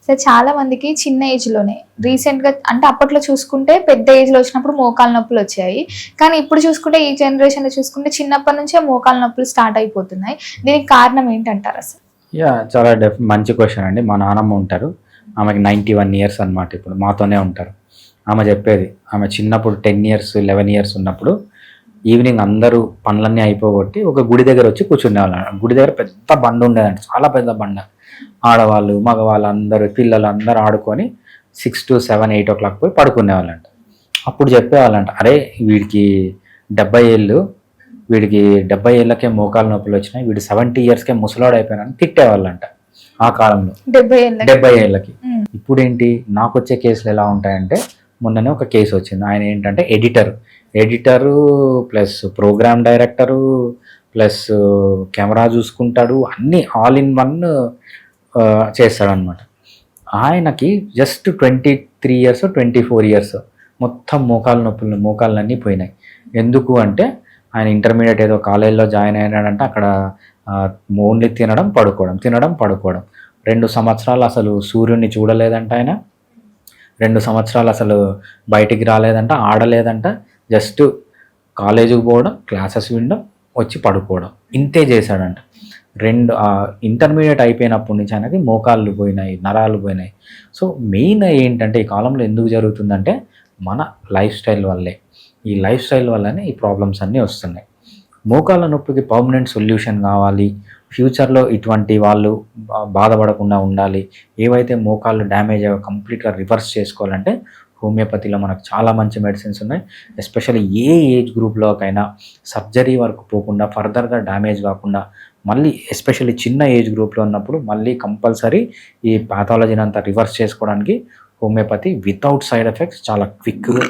So చాలా మందికి చిన్న ఏజ్‌లోనే రీసెంట్‌గా అంటే అప్పట్లో చూసుకుంటే పెద్ద ఏజ్‌లో వచ్చినప్పుడు మోకాళ్ళ నొప్పులు వచ్చాయి. కానీ ఇప్పుడు చూసుకుంటే ఈ జనరేషన్‌లో చూసుకుంటే చిన్నప్పటి నుంచే మోకాళ్ళ నొప్పులు స్టార్ట్ అయిపోతున్నాయి. దీనికి కారణం ఏంటంటారు అసలు? చాలా మంచి క్వెషన్ అండి. మా నానమ్మ ఉంటారు. ఆమెకి 91 ఇయర్స్ అనమాట. ఇప్పుడు మాతోనే ఉంటారు. ఆమె చెప్పేది, ఆమె చిన్నప్పుడు 10 ఇయర్స్, 11 ఇయర్స్ ఉన్నప్పుడు ఈవినింగ్ అందరూ పనులన్నీ అయిపోగొట్టి ఒక గుడి దగ్గర వచ్చి కూర్చునేవాళ్ళం. గుడి దగ్గర పెద్ద బండ ఉండేదంట, చాలా పెద్ద బండ. ఆడవాళ్ళు, మగవాళ్ళు అందరూ, పిల్లలు అందరూ ఆడుకొని 6 to 7, 8 o'clock పోయి పడుకునేవాళ్ళంట. అప్పుడు చెప్పేవాళ్ళంట, అరే వీడికి 70 ఏళ్ళు, వీడికి 70 ఏళ్ళకే మోకాలు నొప్పులు వచ్చినాయి, వీడు 70 ఇయర్స్కే ముసలాడు అయిపోయినాని తిట్టేవాళ్ళంట ఆ కాలంలో, 70 ఏళ్ళకి. ఇప్పుడేంటి నాకు వచ్చే కేసులు ఎలా ఉంటాయంటే, మొన్ననే ఒక కేసు వచ్చింది. ఆయన ఏంటంటే editor plus programme director plus camera చూసుకుంటాడు, అన్నీ ఆల్ ఇన్ వన్ చేస్తాడనమాట. ఆయనకి జస్ట్ 23 ఇయర్స్ 24 ఇయర్స్ మొత్తం మోకాళ్ళన్నీ పోయినాయి. ఎందుకు అంటే ఆయన ఇంటర్మీడియట్ ఏదో కాలేజీలో జాయిన్ అయినాడంటే అక్కడ ఓన్లీ తినడం పడుకోవడం 2 సంవత్సరాలు అసలు సూర్యుడిని చూడలేదంట ఆయన. 2 సంవత్సరాలు అసలు బయటికి రాలేదంట, ఆడలేదంట. జస్ట్ కాలేజీకి పోవడం, క్లాసెస్ వినడం, వచ్చి పడుకోవడం, ఇంతే చేశాడంట. ఇంటర్మీడియట్ అయిపోయినప్పటి నుంచి ఆయనకి మోకాళ్ళు పోయినాయి, నరాలు పోయినాయి. సో మెయిన్ ఏంటంటే ఈ కాలంలో ఎందుకు జరుగుతుందంటే మన లైఫ్ స్టైల్ వల్లే. ఈ లైఫ్ స్టైల్ వల్లనే ఈ ప్రాబ్లమ్స్ అన్నీ వస్తున్నాయి. మోకాళ్ళ నొప్పికి పర్మనెంట్ సొల్యూషన్ కావాలి, ఫ్యూచర్లో ఇటువంటి వాళ్ళు బాధపడకుండా ఉండాలి, ఏవైతే మోకాళ్ళు డ్యామేజ్ అయ్యో కంప్లీట్గా రివర్స్ చేసుకోవాలంటే హోమియోపతిలో మనకు చాలా మంచి మెడిసిన్స్ ఉన్నాయి. ఎస్పెషల్లీ ఏ ఏజ్ గ్రూప్లోకైనా సర్జరీ వరకు పోకుండా, ఫర్దర్గా డ్యామేజ్ కాకుండా, మళ్ళీ ఎస్పెషల్లీ చిన్న ఏజ్ గ్రూప్లో ఉన్నప్పుడు మళ్ళీ కంపల్సరీ ఈ పాథాలజీని అంతా రివర్స్ చేసుకోవడానికి హోమియోపతి వితౌట్ సైడ్ ఎఫెక్ట్స్ చాలా క్విక్గా